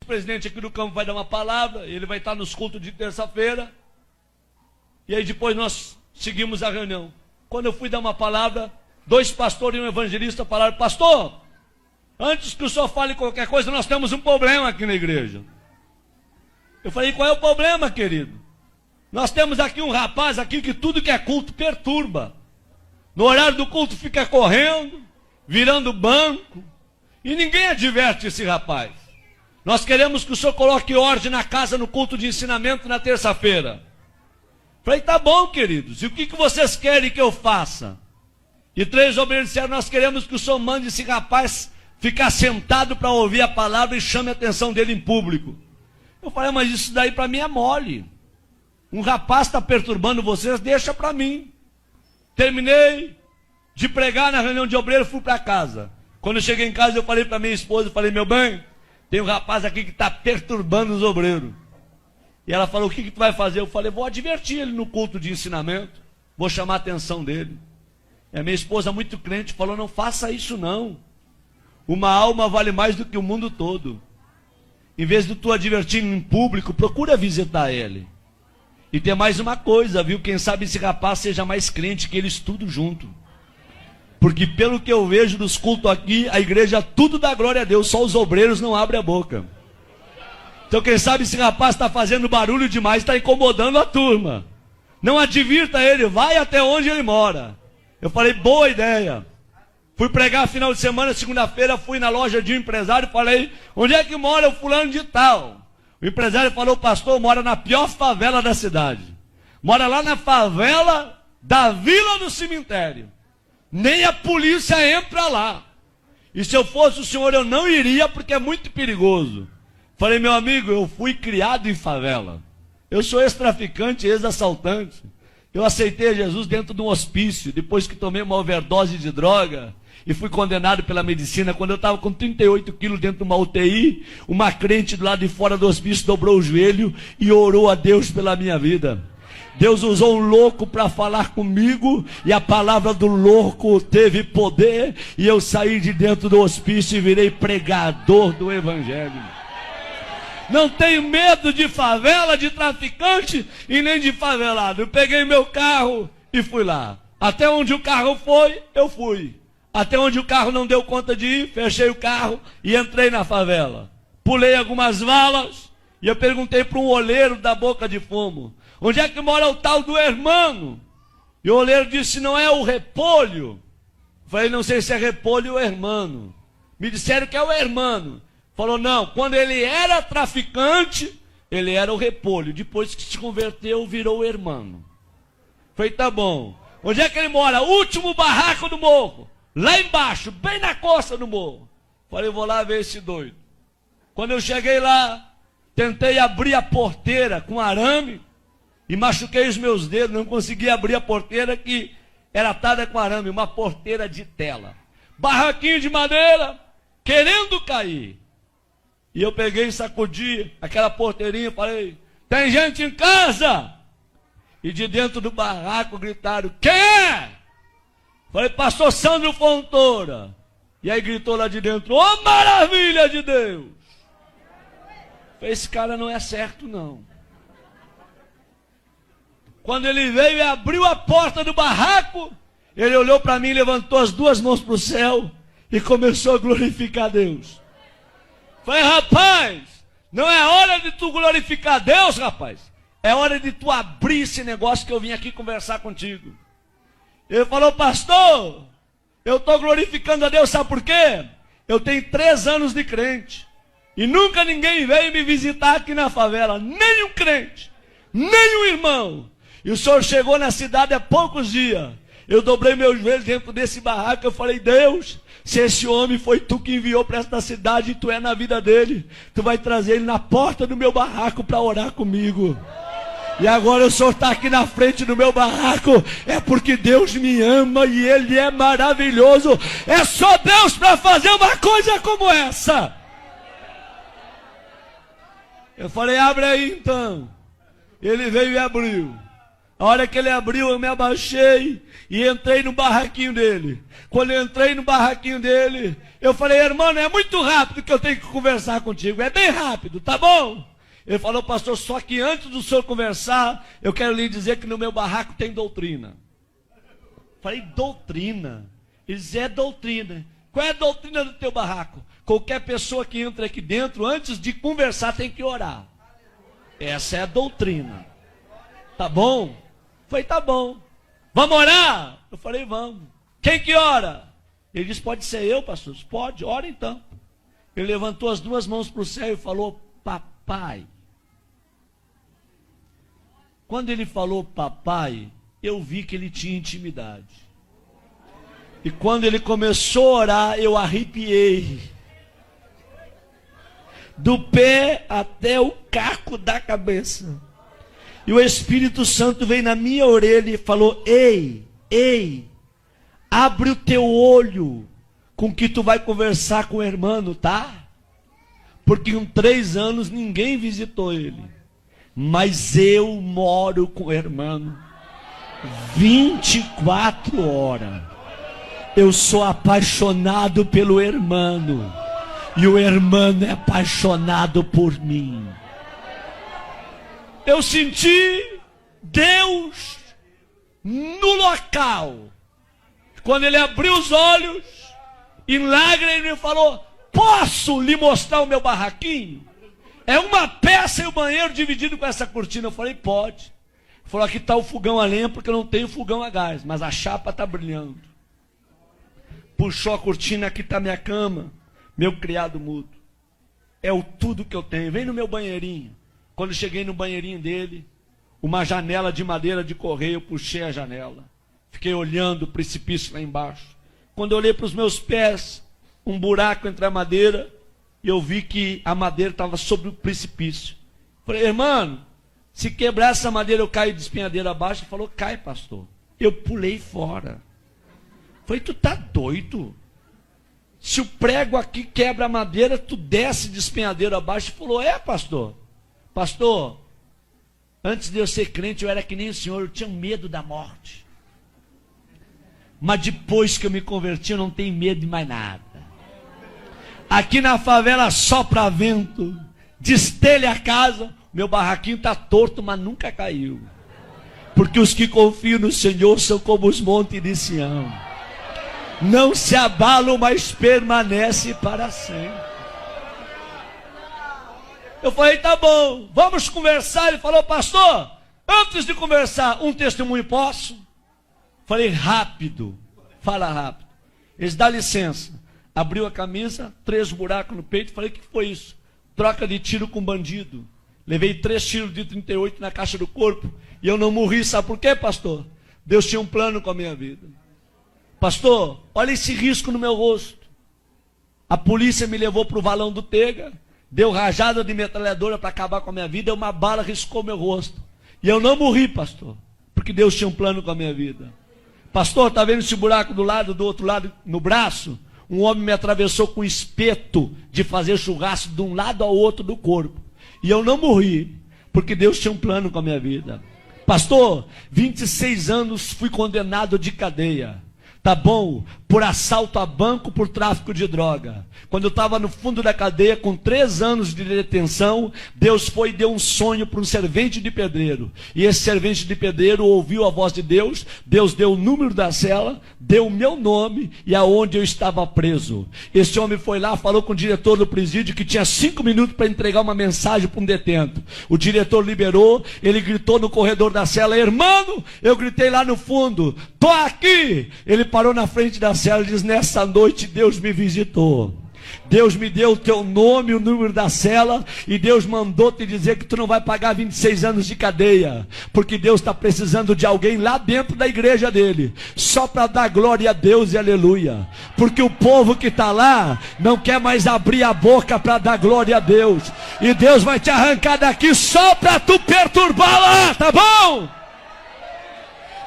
O presidente aqui do campo vai dar uma palavra, ele vai estar nos cultos de terça-feira, e aí depois nós seguimos a reunião. Quando eu fui dar uma palavra, 2 pastores e um evangelista falaram: pastor, antes que o senhor fale qualquer coisa, nós temos um problema aqui na igreja. Eu falei: qual é o problema, querido? Nós temos aqui um rapaz aqui que tudo que é culto perturba. No horário do culto fica correndo, virando banco, e ninguém adverte esse rapaz. Nós queremos que o senhor coloque ordem na casa, no culto de ensinamento na terça-feira. Falei: tá bom, queridos, e o que vocês querem que eu faça? E 3 obreiros disseram: nós queremos que o senhor mande esse rapaz ficar sentado para ouvir a palavra e chame a atenção dele em público. Eu falei: mas isso daí para mim é mole. Um rapaz está perturbando vocês, deixa para mim. Terminei de pregar na reunião de obreiro, fui para casa. Quando eu cheguei em casa, eu falei para minha esposa, eu falei: meu bem, tem um rapaz aqui que está perturbando os obreiros. E ela falou: o que tu vai fazer? Eu falei: vou advertir ele no culto de ensinamento, vou chamar a atenção dele. E a minha esposa, muito crente, falou: não faça isso não. Uma alma vale mais do que o mundo todo. Em vez de tu advertir em público, procura visitar ele. E tem mais uma coisa, viu? Quem sabe esse rapaz seja mais crente que eles tudo junto. Porque pelo que eu vejo dos cultos aqui, a igreja tudo dá glória a Deus, só os obreiros não abrem a boca. Então quem sabe esse rapaz está fazendo barulho demais, está incomodando a turma. Não advirta ele, vai até onde ele mora. Eu falei: boa ideia. Fui pregar final de semana, segunda-feira, fui na loja de um empresário e falei: onde é que mora o fulano de tal? O empresário falou: pastor, mora na pior favela da cidade. Mora lá na favela da Vila do Cemitério. Nem a polícia entra lá. E se eu fosse o senhor, eu não iria, porque é muito perigoso. Falei: meu amigo, eu fui criado em favela. Eu sou ex-traficante, ex-assaltante. Eu aceitei Jesus dentro de um hospício, depois que tomei uma overdose de droga e fui condenado pela medicina. Quando eu estava com 38 quilos dentro de uma UTI, uma crente do lado de fora do hospício dobrou o joelho e orou a Deus pela minha vida. Deus usou um louco para falar comigo, e a palavra do louco teve poder, e eu saí de dentro do hospício e virei pregador do evangelho. Não tenho medo de favela, de traficante e nem de favelado. Eu peguei meu carro e fui lá. Até onde o carro foi, eu fui. Até onde o carro não deu conta de ir, fechei o carro e entrei na favela. Pulei algumas valas e eu perguntei para um oleiro da Boca de Fumo: onde é que mora o tal do hermano? E o oleiro disse: não é o Repolho? Falei: não sei se é Repolho ou hermano. Me disseram que é o hermano. Falou: não, quando ele era traficante, ele era o Repolho. Depois que se converteu, virou o hermano. Falei: tá bom. Onde é que ele mora? Último barraco do morro. Lá embaixo, bem na costa do morro. Falei: vou lá ver esse doido. Quando eu cheguei lá, tentei abrir a porteira com arame e machuquei os meus dedos. Não consegui abrir a porteira, que era atada com arame, uma porteira de tela. Barraquinho de madeira, querendo cair. E eu peguei e sacudi aquela porteirinha e falei: tem gente em casa? E de dentro do barraco gritaram: quem é? Falei: pastor Sandro Fontoura. E aí gritou lá de dentro: ô maravilha de Deus! Falei: esse cara não é certo não. Quando ele veio e abriu a porta do barraco, ele olhou para mim, levantou as 2 mãos para o céu e começou a glorificar a Deus. Falei: rapaz, não é hora de tu glorificar Deus, rapaz. É hora de tu abrir esse negócio que eu vim aqui conversar contigo. Ele falou: pastor, eu estou glorificando a Deus, sabe por quê? Eu tenho 3 anos de crente e nunca ninguém veio me visitar aqui na favela. Nem um crente, nem um irmão. E o senhor chegou na cidade há poucos dias. Eu dobrei meus joelhos dentro desse barraco. Eu falei: Deus, se esse homem foi tu que enviou para esta cidade e tu é na vida dele, tu vai trazer ele na porta do meu barraco para orar comigo. E agora o senhor está aqui na frente do meu barraco, é porque Deus me ama e Ele é maravilhoso. É só Deus para fazer uma coisa como essa. Eu falei: abre aí então. Ele veio e abriu. A hora que ele abriu, eu me abaixei e entrei no barraquinho dele. Quando eu entrei no barraquinho dele, eu falei: irmão, é muito rápido que eu tenho que conversar contigo. É bem rápido, tá bom? Ele falou: pastor, só que antes do senhor conversar, eu quero lhe dizer que no meu barraco tem doutrina. Falei: doutrina? Ele disse: é doutrina. Qual é a doutrina do teu barraco? Qualquer pessoa que entra aqui dentro, antes de conversar, tem que orar. Essa é a doutrina. Tá bom? Falei: tá bom. Vamos orar? Eu falei: vamos. Quem que ora? Ele disse: pode ser eu, pastor. Pode, ora então. Ele levantou as duas mãos para o céu e falou: papai. Quando ele falou papai, eu vi que ele tinha intimidade. E quando ele começou a orar, eu arrepiei. Do pé até o caco da cabeça. E o Espírito Santo veio na minha orelha e falou: ei, abre o teu olho com que tu vai conversar com o irmão, tá? Porque em 3 anos ninguém visitou ele. Mas eu moro com o irmão 24 horas. Eu sou apaixonado pelo irmão. E o irmão é apaixonado por mim. Eu senti Deus no local. Quando ele abriu os olhos, em lágrimas, ele me falou: posso lhe mostrar o meu barraquinho? É uma peça e o banheiro dividido com essa cortina. Eu falei: pode. Ele falou: aqui está o fogão a lenha, porque eu não tenho fogão a gás, mas a chapa está brilhando. Puxou a cortina: aqui está minha cama, meu criado mudo. É o tudo que eu tenho. Vem no meu banheirinho. Quando cheguei no banheirinho dele, uma janela de madeira de correio, eu puxei a janela. Fiquei olhando o precipício lá embaixo. Quando eu olhei para os meus pés, um buraco entre a madeira, e eu vi que a madeira estava sobre o precipício. Falei: irmão, se quebrar essa madeira eu caio de espinhadeira abaixo. Ele falou: cai, pastor. Eu pulei fora. Falei: tu tá doido? Se o prego aqui quebra a madeira, tu desce de espinhadeira abaixo. Ele falou: é, pastor. Pastor, antes de eu ser crente, eu era que nem o senhor, eu tinha medo da morte. Mas depois que eu me converti, eu não tenho medo de mais nada. Aqui na favela sopra vento, destelha a casa, meu barraquinho está torto, mas nunca caiu. Porque os que confiam no Senhor são como os montes de Sião. Não se abalam, mas permanecem para sempre. Eu falei: tá bom, vamos conversar. Ele falou: pastor, antes de conversar, um testemunho posso? Falei: rápido, fala rápido. Eles: dá licença. Abriu a camisa, 3 buracos no peito. Falei: o que foi isso? Troca de tiro com bandido. Levei 3 tiros de 38 na caixa do corpo. E eu não morri, sabe por quê, pastor? Deus tinha um plano com a minha vida. Pastor, olha esse risco no meu rosto. A polícia me levou para o valão do Tega. Deu rajada de metralhadora para acabar com a minha vida. Uma bala riscou meu rosto. E eu não morri, pastor, porque Deus tinha um plano com a minha vida. Pastor, está vendo esse buraco do outro lado, no braço? Um homem me atravessou com espeto de fazer churrasco de um lado ao outro do corpo. E eu não morri, porque Deus tinha um plano com a minha vida. Pastor, 26 anos fui condenado de cadeia. Tá bom? Por assalto a banco, por tráfico de droga. Quando eu estava no fundo da cadeia, com 3 anos de detenção, Deus foi e deu um sonho para um servente de pedreiro. E esse servente de pedreiro ouviu a voz de Deus. Deus deu o número da cela, deu o meu nome e aonde eu estava preso. Esse homem foi lá, falou com o diretor do presídio que tinha 5 minutos para entregar uma mensagem para um detento. O diretor liberou, ele gritou no corredor da cela: irmão, eu gritei lá no fundo: tô aqui. Ele parou na frente da cela e diz: nessa noite Deus me visitou. Deus me deu o teu nome, o número da cela, e Deus mandou te dizer que tu não vai pagar 26 anos de cadeia, porque Deus está precisando de alguém lá dentro da igreja dele, só para dar glória a Deus e aleluia, porque o povo que está lá não quer mais abrir a boca para dar glória a Deus, e Deus vai te arrancar daqui só para tu perturbar lá, tá bom?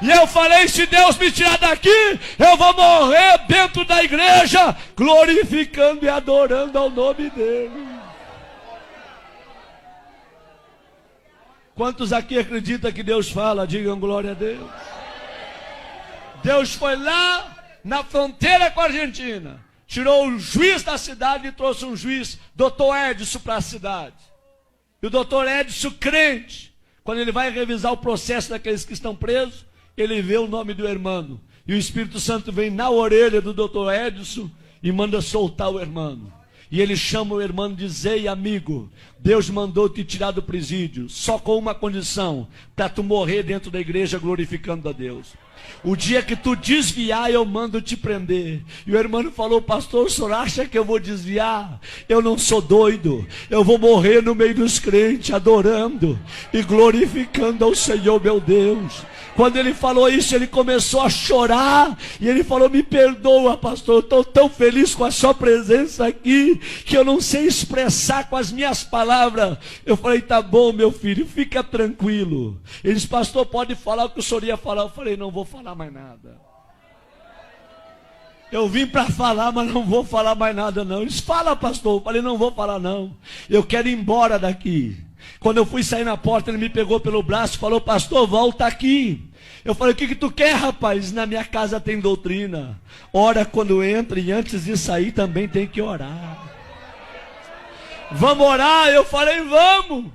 E eu falei: se Deus me tirar daqui, eu vou morrer dentro da igreja, glorificando e adorando ao nome dele. Quantos aqui acreditam que Deus fala? Digam glória a Deus. Deus foi lá na fronteira com a Argentina, tirou o juiz da cidade e trouxe um juiz, doutor Edson, para a cidade. E o doutor Edson, crente, quando ele vai revisar o processo daqueles que estão presos, ele vê o nome do irmão. E o Espírito Santo vem na orelha do doutor Edson e manda soltar o irmão. E ele chama o irmão e diz: ei, amigo, Deus mandou te tirar do presídio, só com uma condição, para tu morrer dentro da igreja glorificando a Deus. O dia que tu desviar, eu mando te prender. E o irmão falou: pastor, o senhor acha que eu vou desviar? Eu não sou doido, eu vou morrer no meio dos crentes, adorando e glorificando ao Senhor meu Deus. Quando ele falou isso, ele começou a chorar, e ele falou: me perdoa, pastor, eu estou tão feliz com a sua presença aqui, que eu não sei expressar com as minhas palavras. Eu falei: tá bom, meu filho, fica tranquilo. Ele disse: pastor, pode falar o que o senhor ia falar. Eu falei: não vou falar mais nada. Eu vim para falar, mas não vou falar mais nada não. Ele disse: fala, pastor. Eu falei: não vou falar não, eu quero ir embora daqui. Quando eu fui sair na porta, ele me pegou pelo braço e falou: pastor, volta aqui. Eu falei: o que tu quer, rapaz? Na minha casa tem doutrina. Ora quando entra, e antes de sair também tem que orar. Vamos orar? Eu falei: vamos.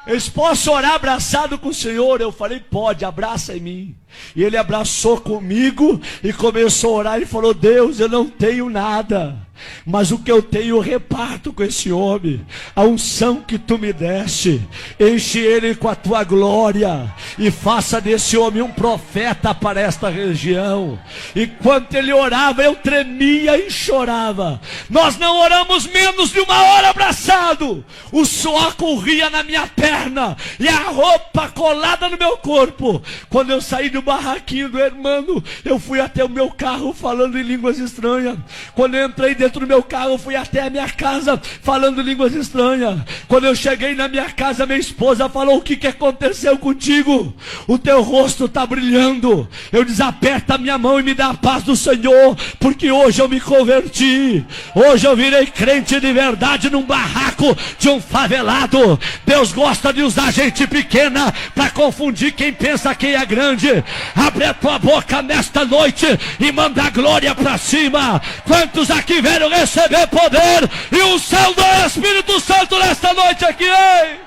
Eles: posso orar abraçado com o Senhor? Eu falei: pode, abraça em mim. E ele abraçou comigo e começou a orar e falou: Deus, eu não tenho nada, mas o que eu tenho eu reparto com esse homem. A unção que tu me deste, enche ele com a tua glória e faça desse homem um profeta para esta região. Enquanto ele orava, eu tremia e chorava. Nós não oramos menos de uma hora abraçado. O suor corria na minha perna e a roupa colada no meu corpo. Quando eu saí do barraquinho do irmão, eu fui até o meu carro falando em línguas estranhas. Quando eu entrei dentro do meu carro, eu fui até a minha casa falando línguas estranhas. Quando eu cheguei na minha casa, minha esposa falou: o que aconteceu contigo? O teu rosto está brilhando. Eu disse: aperta a minha mão e me dá a paz do Senhor, porque hoje eu me converti. Hoje eu virei crente de verdade num barraco de um favelado. Deus gosta de usar gente pequena para confundir quem pensa quem é grande. Abre a tua boca nesta noite e manda a glória para cima. Quantos aqui vieram receber poder e unção do Espírito Santo nesta noite aqui, hein?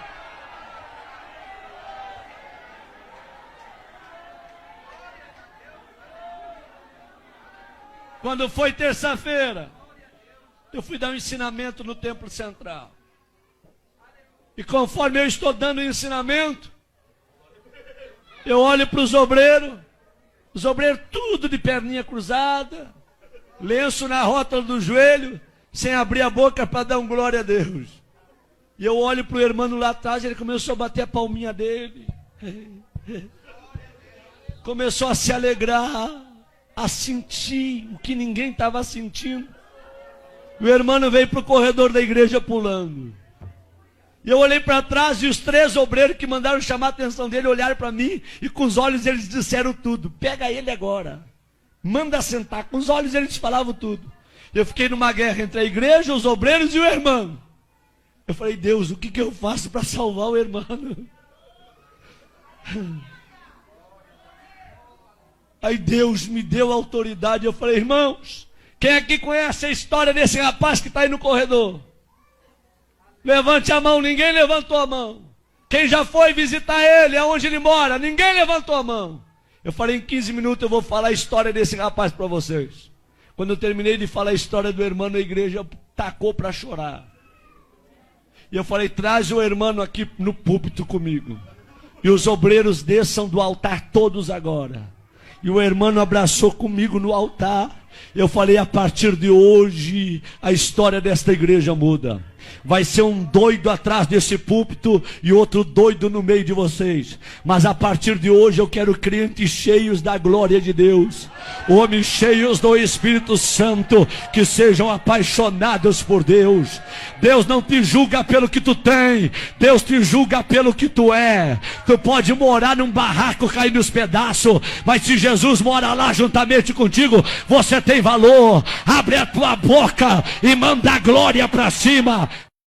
Quando foi terça-feira, eu fui dar um ensinamento no Templo Central. E conforme eu estou dando o ensinamento, eu olho para os obreiros tudo de perninha cruzada, lenço na rótula do joelho, sem abrir a boca para dar um glória a Deus. E eu olho para o irmão lá atrás, ele começou a bater a palminha dele. Começou a se alegrar, a sentir o que ninguém estava sentindo. O irmão veio para o corredor da igreja pulando. E eu olhei para trás e os 3 obreiros que mandaram chamar a atenção dele olharam para mim e com os olhos eles disseram tudo. Pega ele agora, manda sentar. Com os olhos eles falavam tudo. Eu fiquei numa guerra entre a igreja, os obreiros e o irmão. Eu falei: Deus, o que eu faço para salvar o irmão? Aí Deus me deu autoridade. Eu falei: irmãos, quem aqui conhece a história desse rapaz que está aí no corredor? Levante a mão. Ninguém levantou a mão. Quem já foi visitar ele, aonde ele mora? Ninguém levantou a mão. Eu falei: em 15 minutos eu vou falar a história desse rapaz para vocês. Quando eu terminei de falar a história do irmão, a igreja tacou para chorar. E eu falei: traz o irmão aqui no púlpito comigo. E os obreiros desçam do altar todos agora. E o irmão abraçou comigo no altar. Eu falei: a partir de hoje a história desta igreja muda. Vai ser um doido atrás desse púlpito e outro doido no meio de vocês. Mas a partir de hoje eu quero crentes cheios da glória de Deus, homens cheios do Espírito Santo, que sejam apaixonados por Deus. Deus não te julga pelo que tu tem, Deus te julga pelo que tu é. Tu pode morar num barraco, cair nos pedaços, mas se Jesus mora lá juntamente contigo, você tem valor. Abre a tua boca e manda a glória para cima.